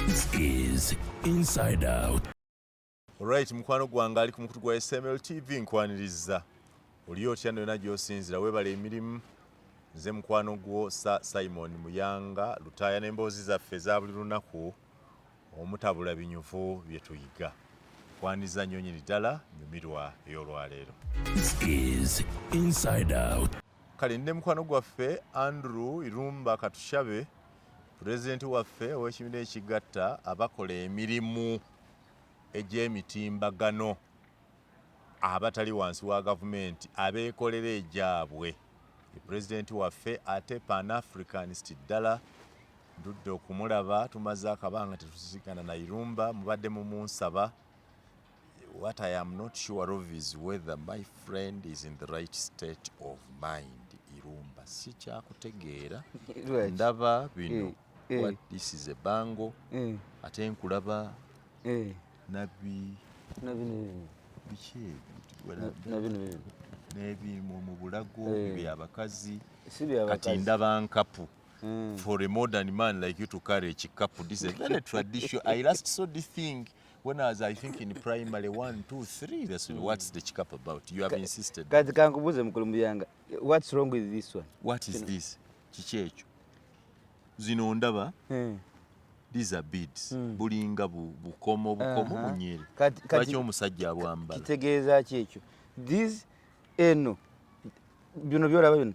This is Inside Out. Alright, mukwano gwange ali ku mukutu gwa SML TV nkwaniriza. Oli otya nona gy'osinzira webala emirimu. Nze mukwano gwo Simon Muyanga lutaya n'emboozi zaffe za buli lunaku omutabula binyuvu bye tuyiga. Nkwaniza nnyo nnyini ddala nyumirwa ey'olwaleero. This is Inside Out. Kale nne mukwano gwaffe Andrew Irumba Katushabe, Pulezidenti waffe ow'ekibiina ekigatta abakola emirimu egy'emitimbagano abatali wansi wa gavumenti abeekolera egyabwe. Pulezidenti waffe ate Pan-Africanist ddala ndudde okumulaba tumaze akabanga tetusikana na Irumba mubadde mumunsaba. What I am not sure of is whether my friend is in the right state of mind. Irumba sikyakutegeera ndaba bino what this is a bango ate nkulaba nabi nebi mu bulago by'abakazi kati ndaba nkapu. For a modern man like you to carry a chikapu, this is very traditional. I last saw this thing when I think in primary 1, 2, 3. That's what's the chikapu about? You have insisted. What's wrong with this one? What is this? Chichecho. Zino ndaba. These are beads. Bulinga bukomo bunyere. Lwaki omusajja abwambala? Kitegeeza ki ekyo? These eno bino byolaba bino.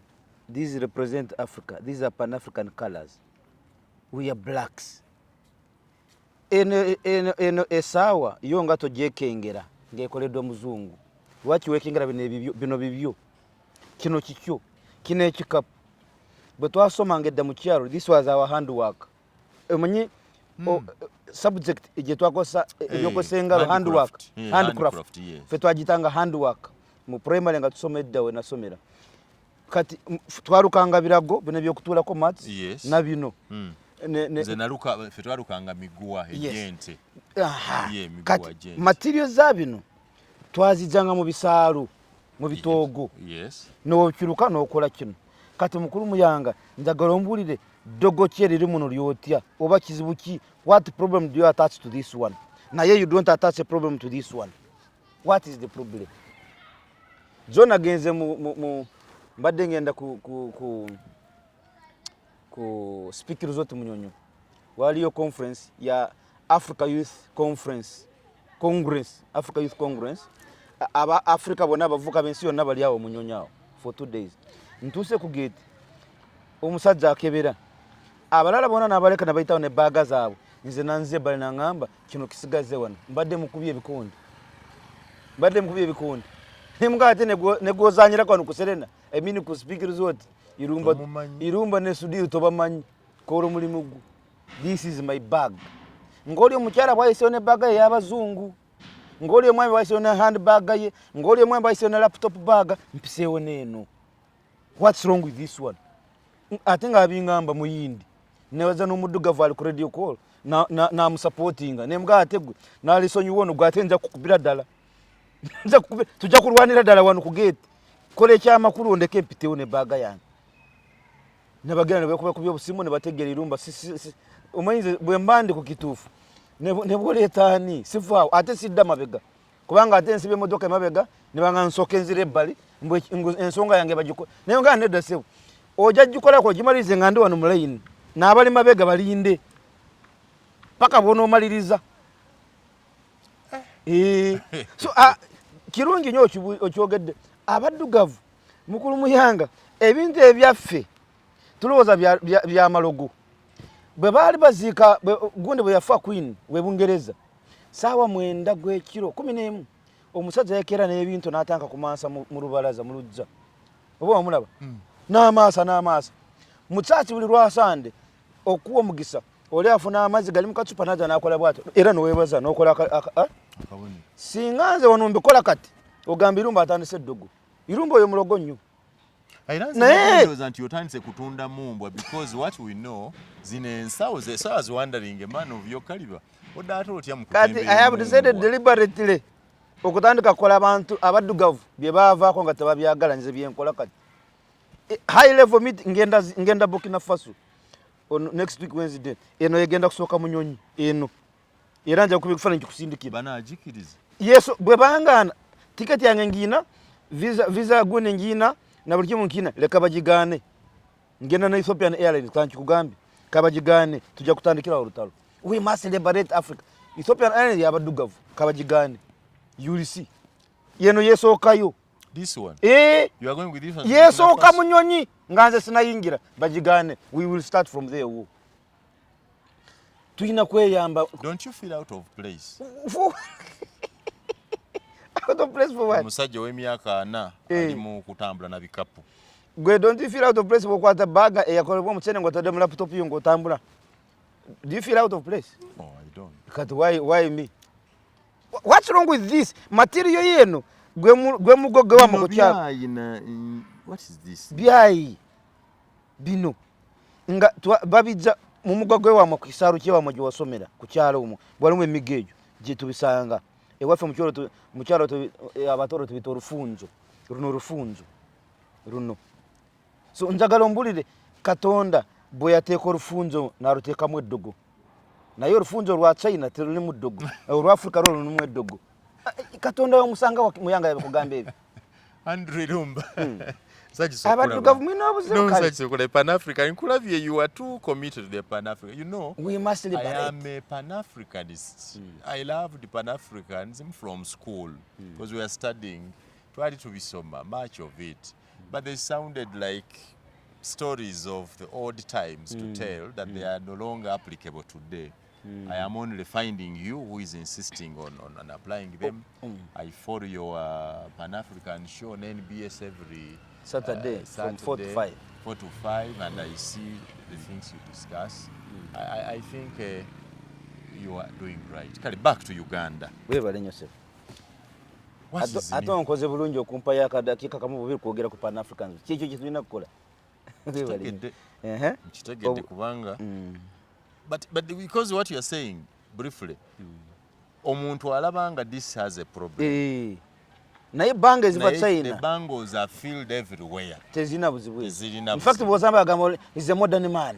These represent Africa. These are Pan-African colors. We are blacks. Eno esawa yo nga togyekengera ng'ekoleddwa muzungu. Lwaki weekengera bino bibyo? Kino kikyo. Kino ekikapu. Bwe twasomanga edda mu kyalo, this was our handwork. Omanyi subject gye twakosa ebyokosa engalo handcraft. Ffe twagitanga handwork. Mu primary nga tusoma edda we nasomera. Kati twarukanga birago bino by'okutuulako maths na bino. Nze naluka ffe twarukanga miguwa ejjente. Kati materials za bino twazijjanga mu bisaalu mu bitoogo. N'okiruka n'okola kino. Kati mukulu Muyanga njagala ombulire ddogo ki eriri muno lyotya oba kizibu ki? What problem do you attach to this one? Naye you don't attach a problem to this one. What is the problem? John agenze mu mbadde ngenda ku speak resort Munyonyo. Waliyo conference ya Africa Youth Congress. Africa Youth Congress. Aba Africa bona abavuka bensi yonna bali awo Munyonyo awo for 2 days. Ntuse ku gate. Omusajja akebera. Abalala bona nabaleka nabayitawo ne baga zaabwe. Nze nanze bali nangamba kino kisigaze wano. Mbadde mukubye ebikondi. Nemugate negozanyira kwano kuserena. Emini ku speak resort. Irumba ne Sudiri tobamanyi koro mulimu gu. This is my bag. Ngoli omukyala bwayise ne bag y'abazungu. Ngoli omwami bwayise ne handbag ye. Ngoli omwami bwayise ne laptop bag. Mpisewo neno. What's wrong with this one? Ate nga abingamba muyindi. Newaza n'omuddugavu ali ku radio call na musupportinga. Nemugate gwe nalisonyiwo no gwate nja kukubira ddala. Tujja kulwanira ddala wano ku gate. Kola ekyamakulu ondeke mpitewo ne baga yange. Nabagenda ne kubya obusimu ne bategera Irumba. Omanyize bwe mbande ku kituufu. Ne bwoleetaani sivaawo ate sidda mabega. Kubanga ate nsibe emodoka emabega ne banga nsooka enzira ebbali ensonga yange bagikola. Naye nga nedda sebo. Ojja gikola ko gimalize nga ndi wano mu line. N'abali mabega balinde. Paka bw'onoomaliriza. So kirungi nnyo okyogedde. Abaddugavu mukulu Muyanga ebintu ebyaffe tulowooza bya malogo. Bwe baali baziika gundi bwe yafa Queen we Bungereza saawa 9 gw'ekiro 11 omusajja yakeera n'ebintu n'atanga kumansa mu lubalaza mu lujja. Oba wamulaba? N'amaasa. Mu church buli lwasande okuwa omugisa oli afuna amazzi gali mu kacupa n'aja n'akola bw'atyo era n'oweebaza n'okola singa nze wano mbikola kati ogamba Irumba atandise eddogo. Irumba oyo mulogo nnyo. Nti yotandise kutunda mumbwa because what we know zino ensawo so I was wondering a man of your caliber odato otya kati I have decided deliberately okutandika kola abantu abaddugavu bye baavaako nga tebabyagala nze byenkola kati high level meeting ngenda Burkina Faso on next week Wednesday eno yegenda kusooka munyonyi eno era nja kubifananyi kusindikira banajikiriza yeso bwe bangana ticket yange ngina visa gune ngina na buli kimu nkina leka bagigane ngenda na Ethiopian Airlines kanki kugambi kabagigane tujja kutandikira olutalo we must liberate Africa Ethiopian Airlines yabaddugavu kabagigane you will see yeno yesookayo this one you are going with this one yesooka munyonyi nganze sinayingira bagigane we will start from there tuina kweyamba. Don't you feel out of place? Out of place for what? Musajja w'emyaka 4 ali mu kutambula na bikapu. Gwe don't you feel out of place for kwata baga eyakolebwa mukyene ng'otadde mu laptop yo ng'otambula? Do you feel out of place? No, I don't. Kati why me? What's wrong with this? Material yeno gwe mugoge wa mukocha. What is this? Byai. Bino. Nga babija mu mugoge wa mukisaro kye wa mojo wasomera ku kyalo mu. Bwalimu emigejo je tubisanga. Ewafe mukyalo abatoro tubita orufunzo. Runo. So njagala mbulire Katonda bwe yateeka orufunzo naruteekamu eddogo. Naye orufunzo rwa China teruli mu ddogo. Olwa Africa rwo lumu eddogo. Katonda wa musanga wa muyanga yakugamba ebyo. Andrew Lumba. Abantu government no such a Pan-African. You are too committed to the Pan-African. You know, we must liberate. I am a Pan-Africanist. I loved the Pan-Africanism from school because we were studying. Tried to be so much of it. But they sounded like stories of the old times to tell that they are no longer applicable today. I am only finding you who is insisting on applying them. I follow your Pan-African show on NBS every Saturday from 4 to 5. 4 to 5, and I see the things you discuss. I think you are doing right. Back to Uganda. Where are yourself? I don't cause a bulungi okumpa yakadakika kamu bubiri kwogera ku Pan-Africans. Kiki kitulina kukola. Kitegedde kubanga. But because what you are saying briefly, omuntu alabanga this has a problem. Naye banga eziva China. The bangles are filled everywhere. Tezina buzibu. In fact, bwozamba agamba is a modern man.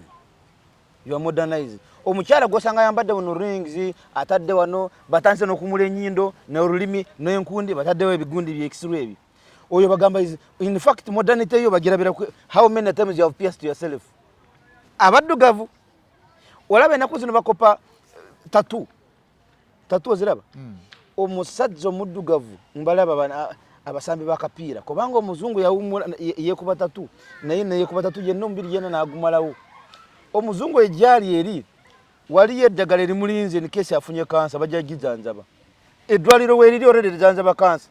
You are modernized. Omukyala gwosanga yambadde wano rings atadde wano batanse n'okumula ennyindo n'olulimi n'enkundi bataddewo ebigundi by'ekisiru ebyo. Oyo bagamba is in fact modernity yo bagirabira how many times you have pierced yourself. Abaddugavu olaba ennaku zino bakopa tattoo oziraba. Omusajja omuddugavu mbalaba abasambi bakapiira kubanga omuzungu yawumula yekuba tattoo naye yekuba tattoo yenna omubiri yenna n'agumalawo. Omuzungu ejjali eri wali eddagala erimulinze in case afunye kansa bajja gizanzaba. Eddwaliro weriri already zanzaba kansa.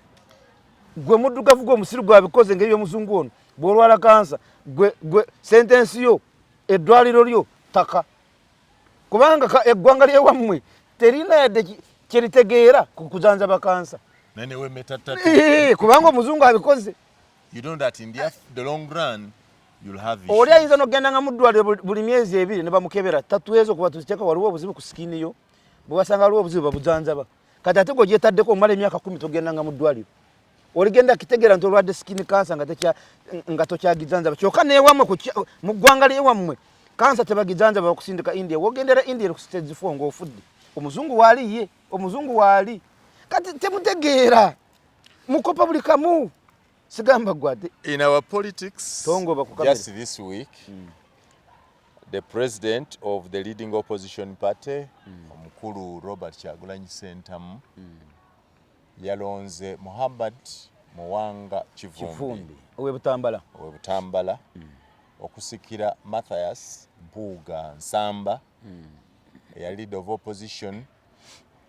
Gwe muddugavu gwe musiru gwabikoze ng'ebyo omuzungu ono bw'olwala kansa gwe sentence yo eddwaliro lyo taka. Kubanga eggwanga lyewammwe terina yadde kyeritegeera kukuzanzaba kansa. Nene we metatatu. Kubanga omuzungu abikoze. You know that in the long run you'll have issues. Oli ayinza n'ogenda nga muddwaliro buli myezi ebiri ne bamukebera tattoo ezo kuba tuziteeka waliwo obuzibu ku skin yo. Bwe basanga waliwo obuzibu babuzanzaba. Kati ate gw'ogyetaddeko omala emyaka 10 togenda nga muddwaliro. Oligenda kitegeera nti olwadde skin cancer nga tokyagizanzaba. Kyokka n'ewammwe mu ggwanga ly'ewammwe kansa tebagizanzaba bakusindika India. Wogendera India ku stage 4 ng'ofudde. Omuzungu waali. Kati temutegeera. Mukopa buli kamu. Sigamba gwade. In our politics, just this week, the president of the leading opposition party, Omukulu Robert Kyagulanyi Ssentamu, yalonze Muhammad Muwanga Kivumbi owe Butambala okusikira Mathias Mpuuga Nsamba ya leader of opposition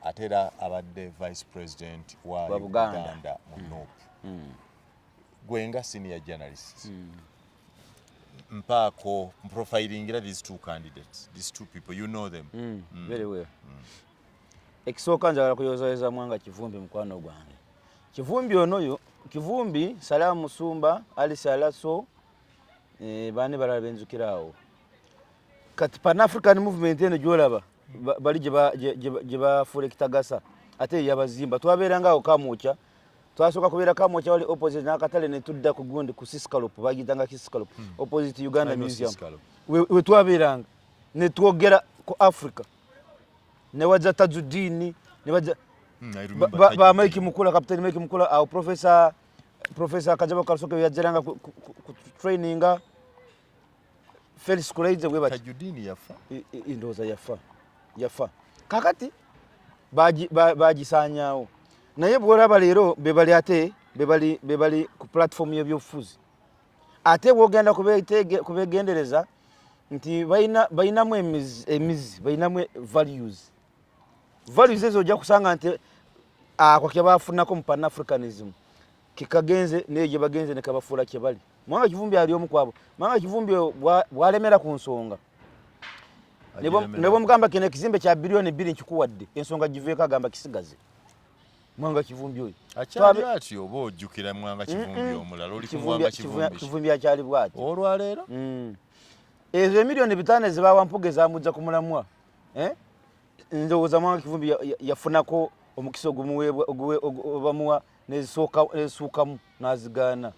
atera abadde vice president wa Uganda Munopu. Gwenga senior journalist. Mpako profiling these two candidates, these two people, you know them. Very well. Ekisooka njagala kuyozaeza Mwanga Kivumbi mukwano gwange. Kivumbi onoyo, Kivumbi Salamu Musumba, Ali Salaso, bane balala benzukirawo kati Pan African movement eno gyolaba bali gye bafuula ekitagasa ate yabazimba twabeeranga awo Kamwokya twasooka kubeera Kamwokya wali opposite n'akatale ne tudda ku gundi ku Siscalop bagitanga Siscalop opposite Uganda Museum we twabeeranga ne twogera ku Africa ne wajja Tajuddin ne wajja ba Mike Mukula Captain Mike Mukula au Professor Kajaba Kalusoke yajjaranga ku traininga Felix Kuleize we bati Tajuddin yafa indoza yafa kakati bagisanyawo naye bwolaba leero bebali ku platform y'ebyobufuzi ate bwogenda kubegendereza nti bayinamu emizi bayinamu values ezo ojja kusanga nti ako kye baafunako mu Pan Africanism kikagenze neje bagenze ne kabafuula kye bali Mwanga Kivumbi ali omu kwabo Mwanga Kivumbi bwalemera ku nsonga nebo mugamba kene kizimbe kya bilioni 2 nkikuwadde ensonga giveeka agamba kisigaze Mwanga Kivumbi oyo akyali ati oba ojjukira Mwanga Kivumbi omulala oli ku Mwanga Kivumbi akyali bwati olwaleero ezo milioni 5 ezibawa Mpuge zamujja ku mulamwa ndowooza Mwanga Kivumbi yafunako omukisa obamuwa nesuukamu nazigaana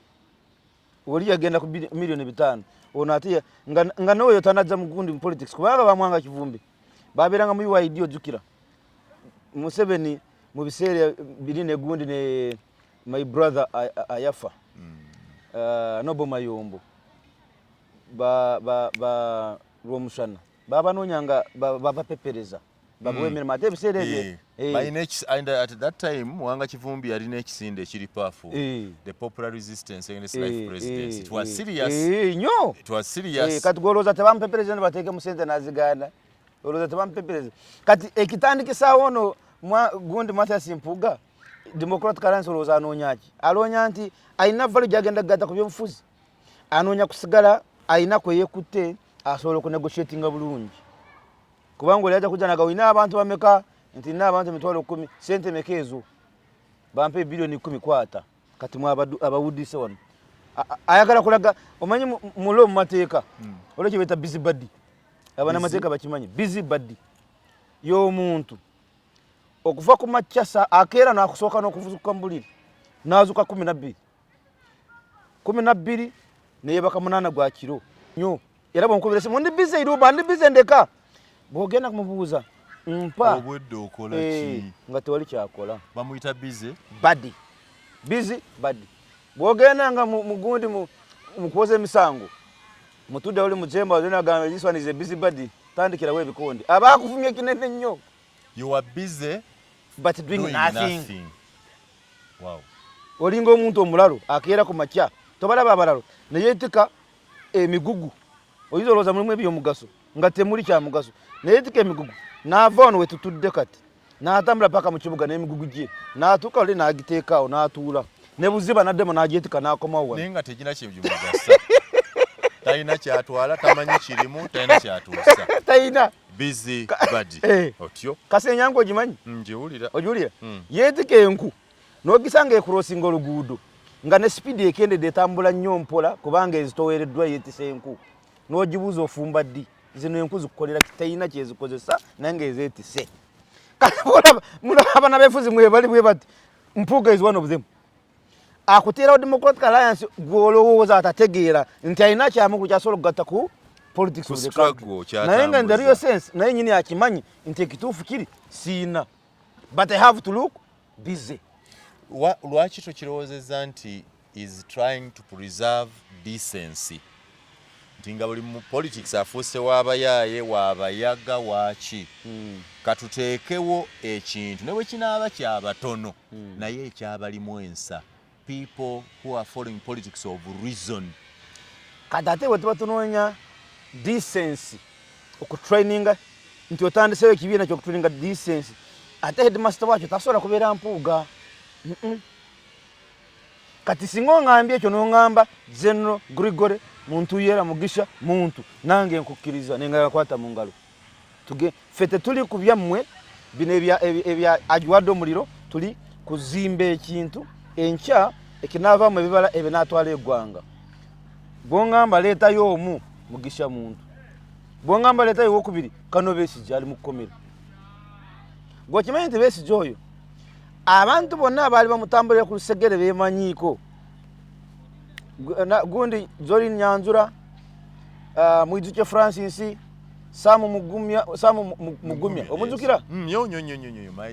oli yagenda ku milioni 5 ono ate nga n'oyo tanajja mu gundi mu politics kubanga ba Mwanga Kivumbi babeeranga mu UID ojjukira Museveni mu biseera biri ne gundi ne my brother ayafa Nobo Mayombo ba Rwomushana babanonyanga babapepereza babwemera mate biseera ebyo at that time Mwanga Kivumbi yalina ekisinde ekiri powerful the popular resistance against life presidency it was serious nyo it was serious kati goloza tebampepereza ne bateeke mu sente nazigana goloza tebampepereza kati ekitandikisa ono gundi Mathias Mpuga Democratic Alliance oloza anonyaki alonya nti aina valo jagenda gata ku byobufuzi anonya kusigala aina kwe yekutte asobola okunegotiatinga bulungi kubanga oli ajja kujja naga wina abantu bameka nti nina abantu emitwalo 10 sente mekezo bampe bilioni 10 kwata kati mwa abawudise wano ayagala kulaga omanyi mulo mu mateeka olekye beta busy body abana mateeka bakimanyi busy body y'omuntu okuva ku makyasa akeera n'akusooka n'okuvuzuka mbuliri n'azuka 12 neyebaka 8 gwa kiro nyo era bwonkubirese mundi busy iruba ndi busy ndeka bwogenda kumubuuza mpa obwedde okola ki nga tewali kyakola bamuyita busy body bwogenda nga mugundi mukuwoza emisango mutudde oli mujemba agamba this one is a busy body tandikirawo ebikondi abakufumya ekinene nnyo you are busy but doing nothing. Wow. Olinga omuntu omulalo akeera ku makya tobalaba abalalo neyeetika emigugu oyizoloza mulimu ebyomugaso nga temuli kya mugaso neyeetika emigugu n'ava wano wetutudde kati n'atambula paka mu kibuga n'emigugu gye n'atuuka oli n'agiteekaawo n'atuula ne buziba n'addemu n'agyetika n'akomawo wano naye nga tegina kyemugasa talina kyatwala tamanyi kirimu talina kyatuusa talina busy body otyo kasenyango ogimanyi njiwulira ogiwulira yeetika enku n'ogisanga ekurosinga oluguudo nga ne speed ekendedde etambula nnyo mpola kubanga ezitoweereddwa yeetisa enku n'ogibuuza ofumba ddi zino enku zikukolera kitayina kyezikozesa naye ng'ezeetise mulaba n'abeefuzi mwebali bwe bati Mpuga is one of them akuteerawo Democratic Alliance gw'olowooza atategeera nti alina kyamuku kyasobola okugatta ku politics of the country naye nga in the real sense naye nyini akimanyi nti ekituufu kiri siina but I have to look busy. Lwaki tokirowoozezza nti is trying to preserve decency nti nga buli mu politics afuuse waabayaaye waabayaga waaki katuteekewo ekintu ne bwe kinaaba kyabatono naye ekyabalimu ensa people who are following politics of reason kati ate bwe tuba tunoonya decency okutraininga nti otandisewo ekibiina ky'okutraininga decency ate headmaster waakyo tasobola kubeera Mpuuga kati singa oŋŋambye ekyo n'oŋŋamba General Gregory muntu yera Mugisha muntu nange nkukkiriza nenga kwata mu ngalo ffe tetuli ku byammwe bino ebya agiwadde omuliro tuli kuzimba ekintu enkya ekinaavaamu ebibala ebinaatwala eggwanga bwongamba leta y'omu Mugisha muntu bwongamba leta y'okubiri Kano Besigye ali mu kkomera gwokimanyi nti Besigye oyo abantu bonna abaali bamutambulira ku lusegere beemanyiiko gundi Zorin Nyanzura Mwijuke Francis Samu Mugumya omuzukira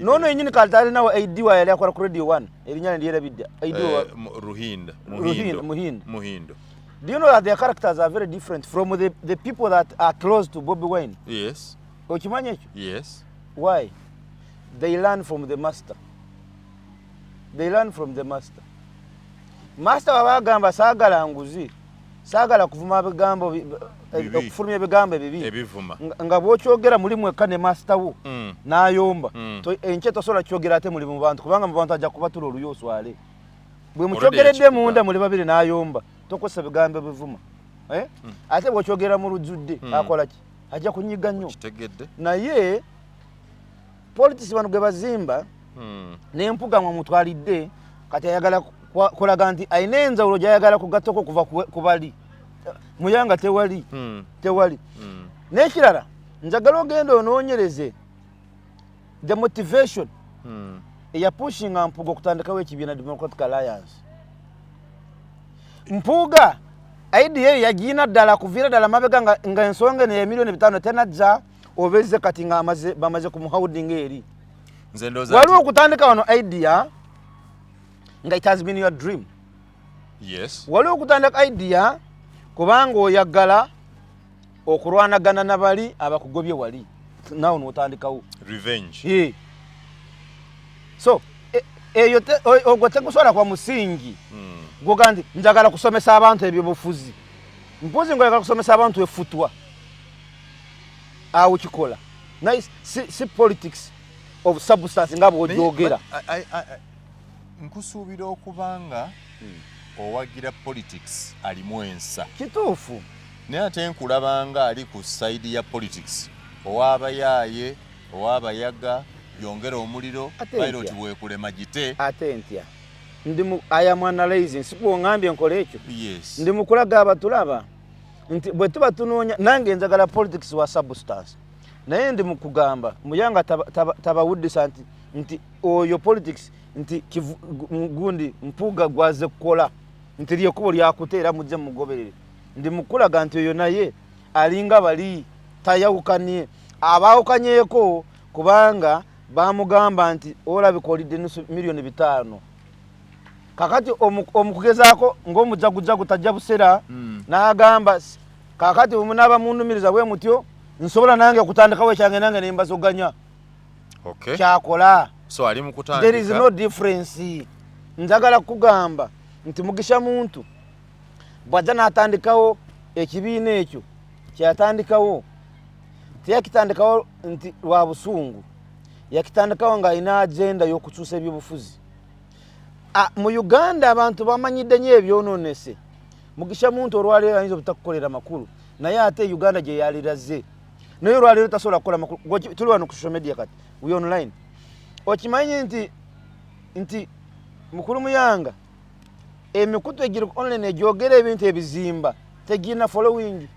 nono yenyini kaltali nawo ID wa yali akola ku Radio 1 erinyana ndiyera bidda ID wa Muhindo. Do you know that their characters are very different from the people that are close to Bobby Wine? Yes. Okimanya ekyo? Yes. Why? They learn from the master. They learn from the master. Master wabagamba saagala nguzi. Saagala kuvuma bigambo okufulumya ebigambo bibi. Ebivuma. Nga bw'okyogera mulimu ekka ne master wo. N'ayomba. Enkye tosobola kyogera ate muli mu bantu kubanga mu bantu ajja kubatula oluyo oswale. Bwe mukyogeredde munda muli babiri n'ayomba. Tokosa bigambo bivuma. Ate bw'okyogera mu lujjudde akola ki? Ajja kunyiga nnyo. Kitegedde. Naye politics bano gwe bazimba n'empuga mu mutwalidde kati ayagala kulaga nti ayina enjawulo gy'ayagala kugattako kuva ku bali. Muyanga tewali. N'ekirala njagala ogenda onoonyereze the motivation eya pushinga Mpuuga okutandikawo ekibiina Democratic Alliance. Mpuuga idea yagiina ddala kuviira ddala mabega nga ensonga ne ya milioni 5 tenajja obezze kati nga bamaze ku muhouding eri. Waliwo okutandika wano idea nga it has been your dream. Yes. Waliwo okutandika idea kubanga oyagala okulwanagana na bali abakugobye wali. Nawo n'otandikawo. Revenge. So eyo ogwo tegusobola kwa musingi. Gwoga nti njagala kusomesa abantu ebyobufuzi. Mpozi ngoyagala kusomesa abantu efutwa. Awo kikola. Nice si politics of substance ngabo ojogera. Nkusuubira okubanga owagira politics alimu ensa. Kituufu. Naye ate nkulabanga ali ku side ya politics. Owaabayaaye, owaabayaga, yongera omuliro, pilot bwekulema gite. Ate ntya. I am analyzing. Sipo ngambye nkole ekyo. Yes. Ndi mukulaga abatulaba. Nti bwe tuba tunoonya nange njagala politics wa substance. Naye ndi mukugamba muyanga tabawuddisa nti oyo politics nti gundi Mpuuga gwaze kukola nti lyekubo lyakuteera mujje mugoberere. Ndi mukulaga nti oyo naye alinga bali tayawukanye abaawukanyeeko kubanga bamugamba nti olabika nusu milioni 5. Kakati omukugezaako ng'omujagujagu tajja busera n'agamba kakati omunaba mundumiriza bwe mutyo nsobola nange okutandikawo ekyange nange ne mbazoganya. Okay. Kyakola. So ali mu kutandika. There is no difference. Njagala kugamba nti Mugisha muntu bwajja n'atandikawo ekibiina ekyo kyatandikawo teyakitandikawo nti lwa busungu yakitandikawo ng'alina agenda y'okukyusa ebyobufuzi. Mu Uganda abantu bamanyidde nnyo ebyonoonese. Mugisha muntu olwaleero ayinza obutakukolera makulu naye ate Uganda gye yaliraze. Naye olwaleero tasobola kukola makulu. Tuli wano ku social media kati we online. Okimanyi nti mukulu muyanga emikutu egiri ku online egyogera ebintu ebizimba tegirina following.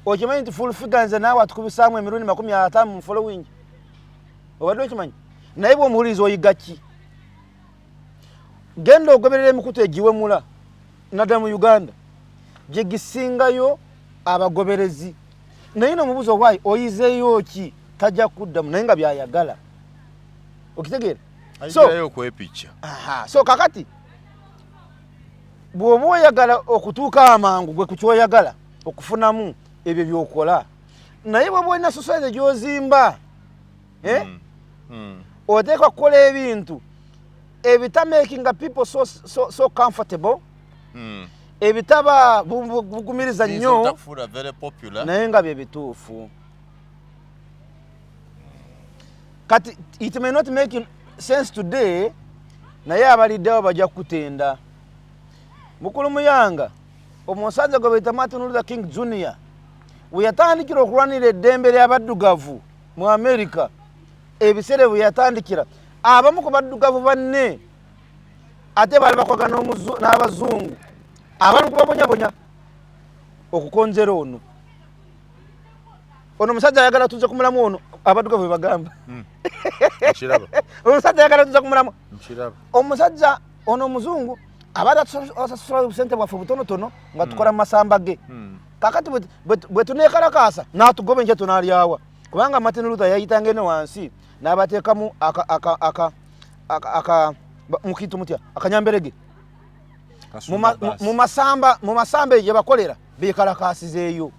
Okimanyi nti full figures naawe atukubisaamu emirundi 50 mu following. Obadde okimanyi? Naye bw'omuwuliriza oyiga ki? Genda ogoberera emikutu egiwemula naddala mu Uganda gye gisingayo abagoberezi. Naye n'omubuuzo waayi oyizeeyo ki? Tajja kuddamu naye nga byayagala. Okitegeera? Ayigirayo okwepicha. So kakati bw'oba oyagala okutuuka amangu gwe ku kyoyagala okufunamu ebyo by'okola naye bw'oba olina society gy'ozimba oteekwa kukola ebintu ebitamakinga people so comfortable ebitaba bugumiriza nnyo naye nga bye bituufu. Kati it may not make sense today naye abaliddewo bajja kutenda. Mukulu muyanga omusajja gwe bayita Martin Luther King Jr. we yatandikira okulwanira eddembe ly'abaddugavu mu America. Ebiseera bwe yatandikira abamu ku baddugavu banne ate baali bakwagana n'abazungu abantu kubabonyabonya okukonzera ono omusajja ayagala tuze kumulamu ono abaduka bwe bagamba omusajja ayagala tuze kumulamu omusajja ono omuzungu abada asasula sente bwaffe butonotono nga tukola masamba ge kakati bwe tunekalakasa natugobe nje tunalyawa kubanga Martin Luther yayitanga eno wansi n'abateekamu mukitu mutya akanyamberege mu masamba gye bakolera bekalakasizeeyo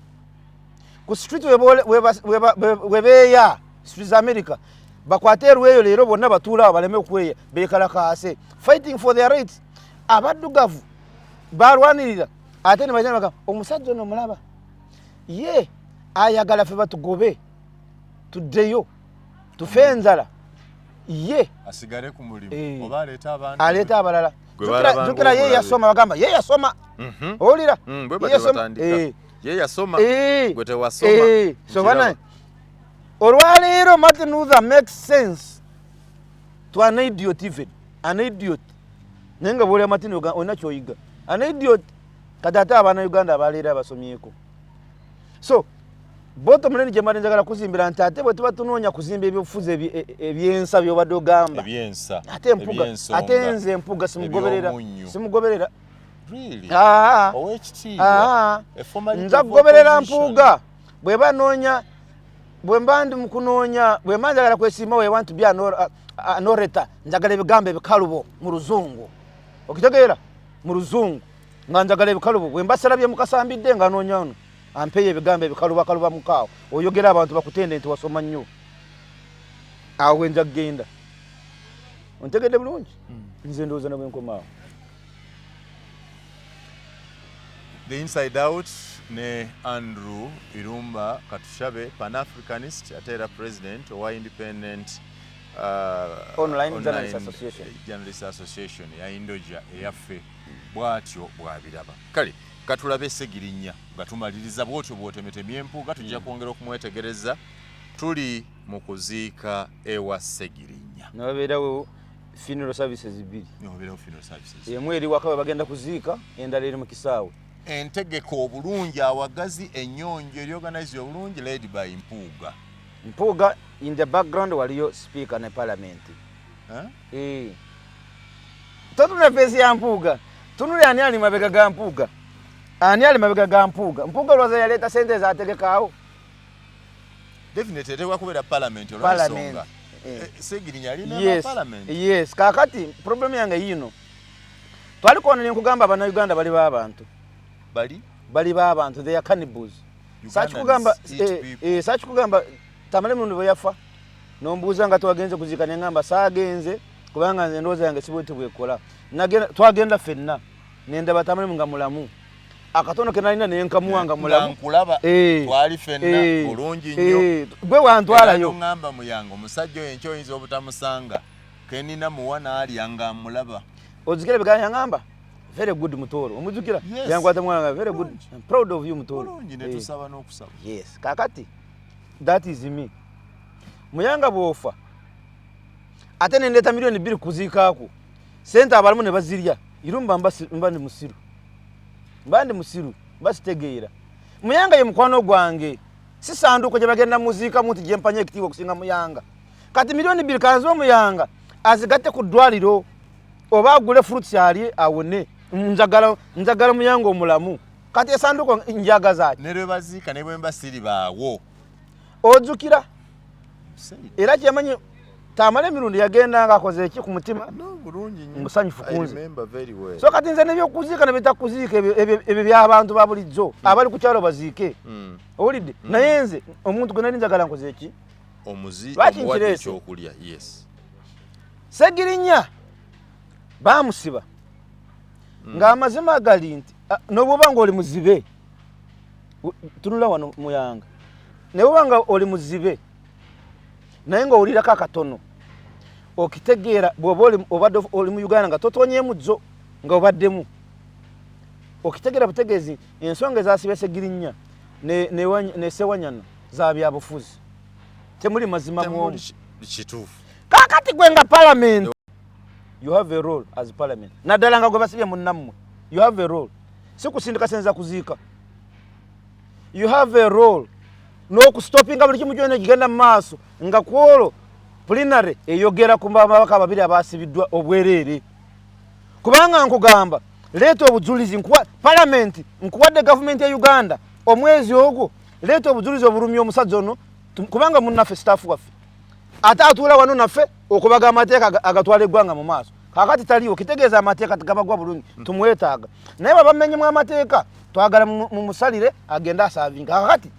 ku street webeeya street za America bakwate erweyo leero bonna batuula baleme okweya bekalakase fighting for their rights abaddugavu balwanirira ate ne bajja omusajja ono mulaba ye ayagala ffe batugobe tuddeyo tufe enzala ye asigale ku mulimu oba aleeta abalala jukira ye yasoma bagamba ye yasoma owulira ye yasoma gwe tewasoma so bana olwaleero Martin Luther makes sense to an idiot, even an idiot nenga bwolya Martin Luther ona kyoyiga an idiot kadata abana Uganda abaleera abasomyeko. So bottom line gye njagala kuzimbira nti ate bwe tuba tunoonya kuzimba ebyobufuzi ebyensa byobadde ogamba ate nze empuga simugoberera nza kugoberera mpuga bweba noonya bwemba ndi mukunoonya bwemba njagala kwesimba we want to be an orator njagala ebigambo ebikalubo mu luzungu okitegeera mu luzungu nga njagala ebikalubo bwemba serabye mukasambidde nga noonya ono ampeye ebigambo ebikaluba mukaawo oyogera abantu bakutende nti wasoma nnyo awo wenja kugenda ontegedde bulungi nze ndowooza nabwe nkomaawo. The Inside Out ne Andrew Irumba Katushabe, Pan-Africanist, atera president owa Independent Online Journalist Association ya Indoja eyaffe bwatyo bwabiraba. Kale katulabe Segirinya nga tumaliriza bwotyo bwotemetemye empuga tujja kwongera okumwetegereza tuli mu kuziika ewa Segirinya. Nabeerawo funeral services bbiri. Nabeerawo funeral services. Emu eri waka bagenda kuziika endala eri mu kisaawe. Entegeko obulungi awagazi ennyonjo eryorganize obulungi led by Mpuga in the background waliyo speaker ne parliament. Totuna pesi ya Mpuga tunuli ani mabega ga Mpuga ani mabega ga Mpuga lwaza yaleta sente za ategekaawo definitely tewa kubera parliament olwasonga Segirinya alina parliament. Yes kakati problem yange yino twali kuona nkugamba abana Uganda bali babantu bali babantu they are cannibals. Sachi kugamba tamale mundu bwe yafa nombuuza nga twagenze kuzikanya ngamba saagenze kubanga nze ndoza yange sibwete bwekola nagenda twagenda fenna nenda batamale munga mulamu akatono kenalina nenkamuwanga mulamu twali fenna bulungi nnyo gwe wantwalayo ngamba muyango musajja encho yinza obutamusanga kenina muwana ali anga mulaba ozikira biganya ngamba very good Mutoro omujukira yankwata mwana very good. I'm proud of you Mutoro bulungi ne tusaba n'okusaba. Yes kakati that is me muyanga bwofa ate nendeta milioni 2 kuziikaako sente abalimu ne bazirya Irumba mbandi musiru basitegeera muyanga ye mukwano gwange si sanduko gye bagenda muziika muti gye mpanye ekitiibwa okusinga muyanga kati milioni 2 kanzo muyanga azigatte ku ddwaliro oba agule fruits ali awone njagala muyanga omulamu kati esanduko njagaza ati nerwe baziika ne bwemba siri baawo ojukira era kyemanyi tamale mirundi yagenda nga akoze eki ku mutima bulungi nnyo musanyufu kunze well. So kati nze nebyokuziika ne bitakuziika ebyo by'abantu ba bulijjo abali ku kyalo baziike owulidde naye nze omuntu gwe nali njagala nkoze eki omuwadde ekyokulya. Yes Segirinya bamusiba ng'amazima gali nti n'obwoba nga oli muzibe tunula wano muyanga ne bwoba nga oli muzibe naye ng'owulirako akatono okitegeera bw'oba obadde oli mu Uganda nga totonyeemu zo nga obaddemu okitegeera butegeezi ensonga ezasiba Segirinya ne Sewanyana za byabufuzi temuli mazima mwomu kituufu. Kakati gwe nga parliament you have a role as parliament naddala nga gwe basibye munnammwe you have a role. sikusindika senza kuziika. You have a role no kustopinga buli kimu kyonna kigenda mu maaso nga kwolo plenary eyogera ku babaka babiri abasibiddwa obwereere. Kubanga nkugamba leeta obujulizi nkuwa parliament nkuwadde government ya Uganda omwezi ogwo leeta obujulizi obulumya omusajja ono kubanga munnaffe staff waffe ate atuula wano naffe okubaga amateeka agatwala eggwanga mu maaso. Kakati taliwo kitegeeza amateeka tegabagwa bulungi tumwetaaga naye babamenyemu amateeka twagala mumusalire agenda asavinga. Kakati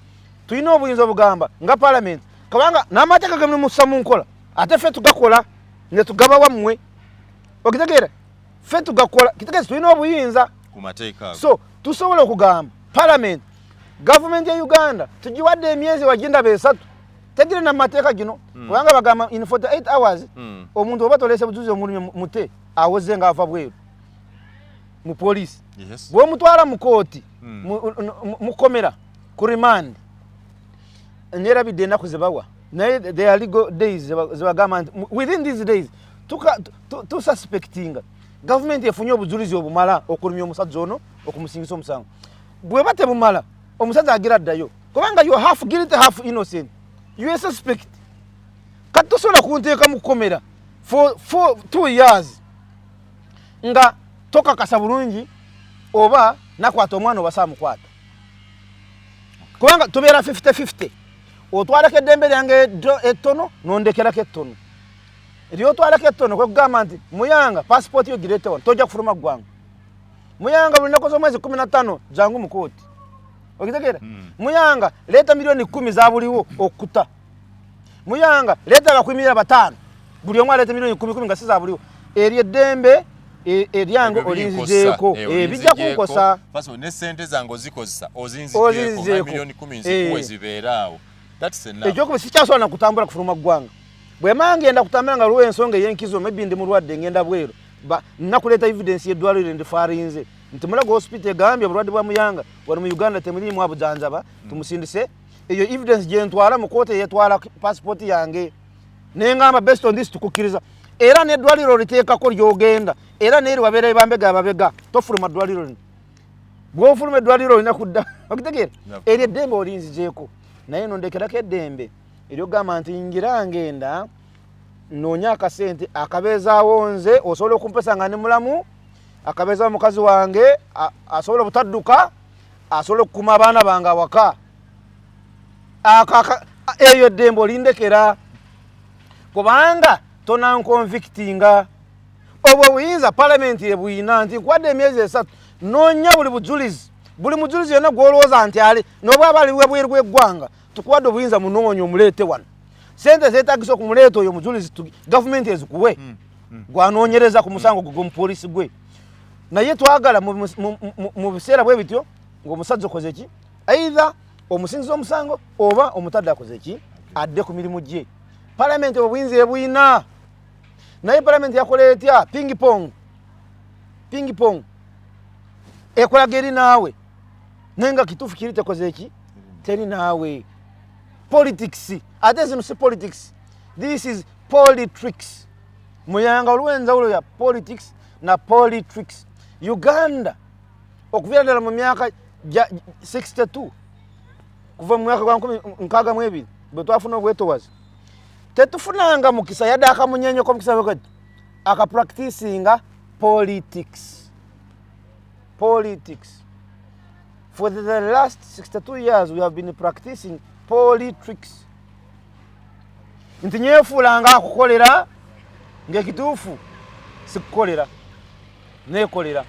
tulina obuyinza obugamba nga parliament kubanga n'amateeka gemuli mussa mu nkola ate ffe tugakola ne tugaba wammwe okitegeera ffe tugakola kitegeeza tulina obuyinza ku mateeka. So tusobola okugamba parliament government ya Uganda tugiwadde emyezi wagenda 3 tegire na mateeka gino kubanga bagamba in 48 hours omuntu oba tolese bujuzi omulimi mute awoze nga ava bweru mu police. Yes. Bwo mutwala mu kooti mu komera ku remand nyera bidenda kuzibawa naye they are legal days zebagamba within these days tu suspecting government efunye obujulizi obumala okulumya omusajja ono okumusingisa omusango. Bwe bate bumala omusajja agira ddayo kubanga you half guilty half innocent. You suspect kati tosobola kunteeka mu komera for 2 years nga tokakasa bulungi oba nakwata omwana oba saamukwata kubanga tubeera 50-50 otwalako eddembe lyange ettono nondekerako ettono eryotwalako ettono kwekugamba nti muyanga passport yo girete wano tojja kufuluma ggwanga muyanga buli nnaku z'omwezi 15 jangu mu kooti okitegeera muyanga leeta milioni 10 zabuliwo okuta muyanga leeta abakuyimirira 5 buli omu aleeta milioni 10 nga si zabuliwo eryo eddembe eryange olinzizeeko bijja kunkosa faso ne sente zange ozikozesa ozinzizeeko milioni 10 nzikuwe zibeeraawo. Ekyokuba sikyasobola nakutambula kufuluma ggwanga bwe manga ngenda kutambula nga luwa ensonga ey'enkizo maybe ndi mulwadde ngenda bweru nakuleeta evidence y'eddwaliro ndifaarinze nti Mulago hospital egambye obulwadde bwa muyanga wano mu Uganda temulimu abujanjaba tumusindise eyo evidence gye ntwala mu kooti yetwala passport yange nengamba based on this tukukkiriza era n'eddwaliro liteekako lyogenda era neeri wabeera ebambega ababega tofuluma ddwaliro lino bw'ofuluma eddwaliro olina kudda okitegeera eryo eddembe olinzizeeko naye nondekerako eddembe eryogamba nti njira ngenda noonya akasente akabeezaawo nze osobola okumpesa nga ne mulamu akabeezaawo mukazi wange asobola obutadduka asobola okukuuma abaana bange awaka eyo eddembe olindekera kubanga tonankonvictinga obwo obuyinza palamenti ebuyina nti nkwadde emyezi 3 noonya buli bujulizi buli mujulizi yonna gwolowooza nti ali n'obwaba aliwe bweru bw'eggwanga tukuwadde obuyinza munoonya omuleete wano sente zeetagisa okumuleeta oyo mujulizi gavumenti ezikuwe gwanoonyereza ku musango gw'omupoliisi gwe naye twagala mu biseera bwe bityo ng'omusajja okoze ki either omusingiza omusango oba omutadde akoze ki adde ku mirimu gye. Palamenti obuyinza ebuyina naye palamenti yakola etya ping pong ekolaga eri naawe naye nga kituufu kiri tekoze eki teri naawe. Politics ate zino si politics, this is politricks. Muyanga olw'enjawulo ya politics na politricks. Uganda okuviira ddala mu myaka 62 kuva mu mwaka gwa 1962 bwe twafuna obwetowazi tetufunanga mukisa yadde akamunyenyoko mukisa bwekati akapracticinga politics. For the last 62 years we have been practicing politricks. Nti nyefuulanga akukolera ng'ekituufu sikukolera neekolera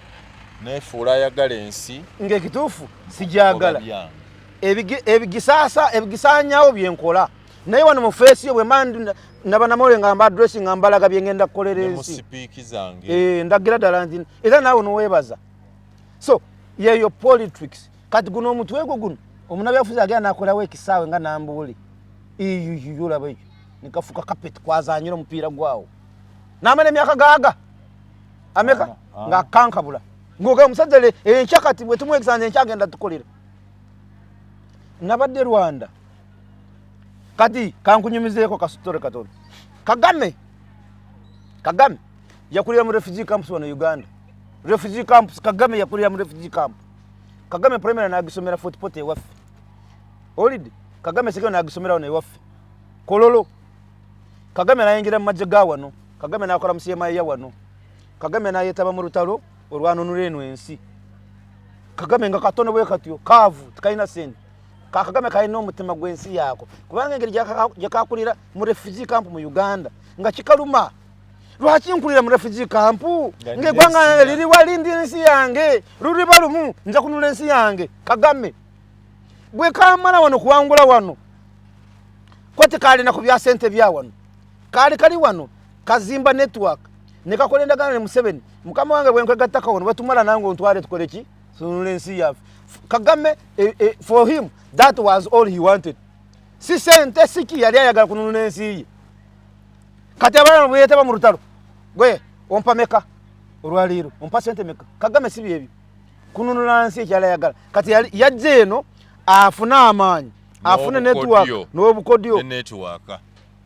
neefuula ayagala ensi ng'ekituufu sijagala ebigisaanyaawo byenkola naye wano mu feesi yo bwe mandi nabanamawulire nga mba addressing nga mbalaga bye ngenda kukolera ensi ndagira ddala nti era naawe noweebaza. So yeyo politricks kati guno omutwe gwo guno omunabyafuzi agenda nakolawo ekisaawe nga nambuuli olaba ekyo nikafuka kapeti kwazanyira omupiira gwawo n'amala emyaka gaaga ameka ng'akankabula ng'oga omusajja enkya kati bwe tumuwa ekisanze enkya agenda tukolera. Nabadde Rwanda kati kankunyumizeeko kasitore katono. Kagame yakulira mu refugee camps wano Uganda. Refugee camps Kagame yakulira mu refugee camp Kagame primary nagisomera Fort Portal ewaffe. Olidi Kagame sekyo nagisomera wano ewaffe. Kololo Kagame nayingira mu majje ga wano. Kagame nakola musiyema ya wano. Kagame nayetaba mu lutalo olwanunula eno ensi. Kagame nga katono bwe katyo kaavu tikaina sente. Kagame kaina omutima gwensi yako. Kubanga engeri jakakulira mu refugee camp mu Uganda nga kikaluma. Lwaki nkulira mu refugee camp? Nge gwanga liri walindi ensi yange. Ruri balumu nja kunula ensi yange. Kagame bwe kamala wano kuwangula wano. Kote kali na kubya sente bya wano. Kali wano kazimba network. Nikakolenda gana ne Museveni. Mukama wange bwe nkagattaka wano batumala nango ntwale tukole ki? Sunensi yafu. Kagame for him that was all he wanted. Si sente siki yali ayagala kununensi ye. Kati abana bwete ba mu rutalo. Gwe ompa meka olwaliro ompa sente meka. Kagame sibi ebi. Kununensi yali ayagala. Kati yali yajje eno afuna amanyi. Afuna network n'obukodyo. Network.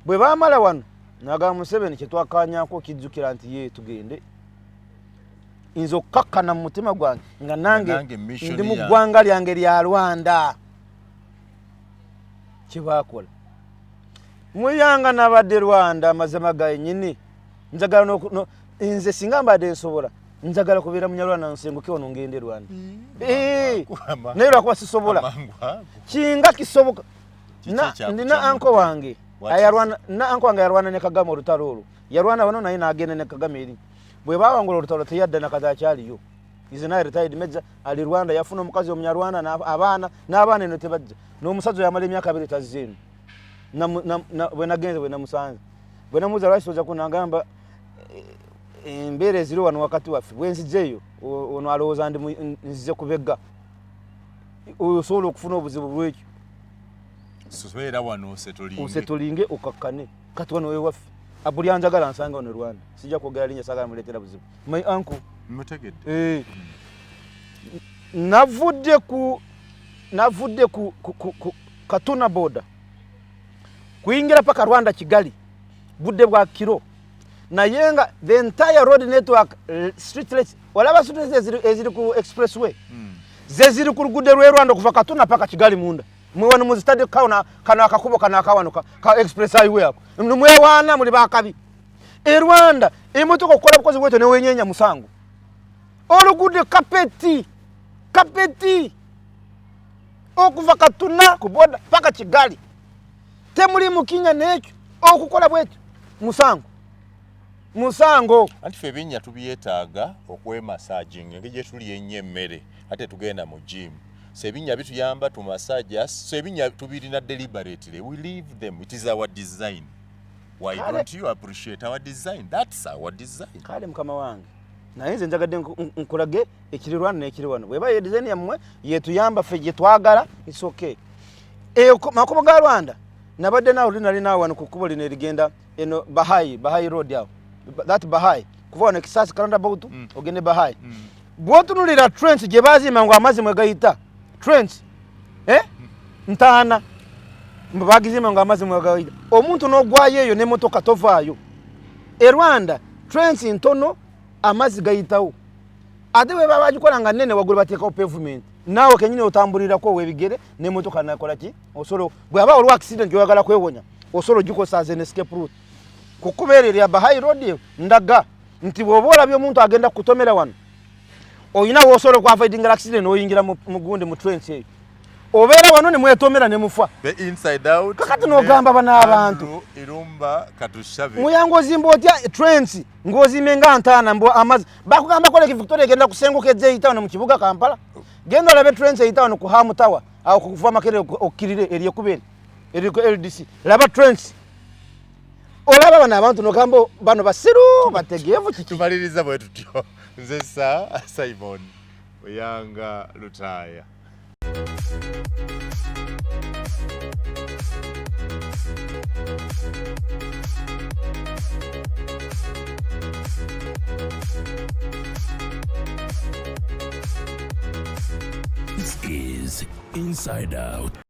Bwe bamala wano naga Museveni kyetwakanyako kijjukira nti ye tugende. Inzo kakana mu mutima gwange nga nange ndi mu ggwanga lyange lya Rwanda. Kibakola muyanga nabadde Rwanda mazima gaye nyini njagala no nze singa mbadde nsobola njagala kubeera munyarwanda nsenguke ono ngende Rwanda. Naye lwakuba sisobola kinga kisoboka. Ndina anko wange ayarwana na anko wange yarwana ne Kagame olutalo olwo yarwana wano naye nagenda ne Kagame eri bwe bawangula olutalo teyadda nakadha kyaliyo. Is now retired major ali Rwanda yafuna omukazi omunyarwanda n'abaana eno tebajja n'omusazo yamala emyaka 2 tazzeeno bwe nagenze bwe namusanze bwe namuuza lwaki toja kunagamba embeera eziri wano wakati waffe bwe nzijeeyo ono alowooza ndi nzize kubegga osobola okufuna obuzibu bwekyo sobeera wano osetolinge okakkane kati wano wewaffe abuli anjagala nsanga wano Rwanda sijja kwogera linnya sagala muleetera buzibu my uncle mutegedde. Navudde ku Katuna border kuyingira paka Rwanda Kigali budde bwa kiro naye nga the entire road network streetlets walaba streetlets eziri ku expressway zeziri ku luguudo lwe Rwanda kuva Katuna paka Kigali munda mwe wano mu stade kana akakubo kana akawano ka express highway ako mwe wana muli bakabi Rwanda emotoka okukola bukozi bweto ne wenyenya musango oluguudo kapeti okuva Katuna ku boda paka Kigali temuli mukinya nekyo okukola bweto musango anti fe binnya tubyetaaga okwe massaging engije tuli ennyo emmere ate tugenda mu gym sebinya bituyamba tu massage sebinya tubirina deliberately we leave them it is our design. Why don't you appreciate our design? That's our design. Kale mukama wange naye nze njagadde nkulage ekiri Rwanda n'ekiri wano bweba ye design yammwe yetuyamba ffe gye twagala it's okay. Makubo ga Rwanda nabadde nawo linali nawo wano ku kkubo lino erigenda eno Bahai road yawo that Bahai kuva wano Kisasi roundabout ogende Bahai bwotunulira trench gye baazimba ngo amazzi mwe gayita trench ntaana mbagizima ngo amazzi mwe gayita omuntu n'ogwayo eyo n'emmotoka tovaayo Rwanda trench ntono amazzi gayitawo ate bwe baba bagikola nga nnene waggulu bateekawo pavement naawe kenyini otambulirako webigere n'emmotoka nakola ki osolo bwe aba olwa accident oyagala kwewonya osolo gikosa as an escape route ku kkubo eryo lya Bahai road ndaga nti bw'oba olabye omuntu agenda kutomera wano oyina wosolo kwa avoiding accident oyingira mu gundi mu trench eyo obeera wano ne mwetomera ne mufa the inside out kakati n'ogamba bana abantu irumba katushabe muyango ozimba otya trench ng'ozimbe nga ntaana mbo amazi bakugamba kola Victoria egenda kusenguka ejja eyita mu kibuga Kampala genda olabe trench eyita wano ku Hamu Tower awo kuva Makerere okkirire eriye kubere eriko LDC laba trench olaba bana abantu n'ogamba bano basiru bategeevu tumaliriza bwe tutyo nze Simon Oyanga Lutaya. This is Inside Out.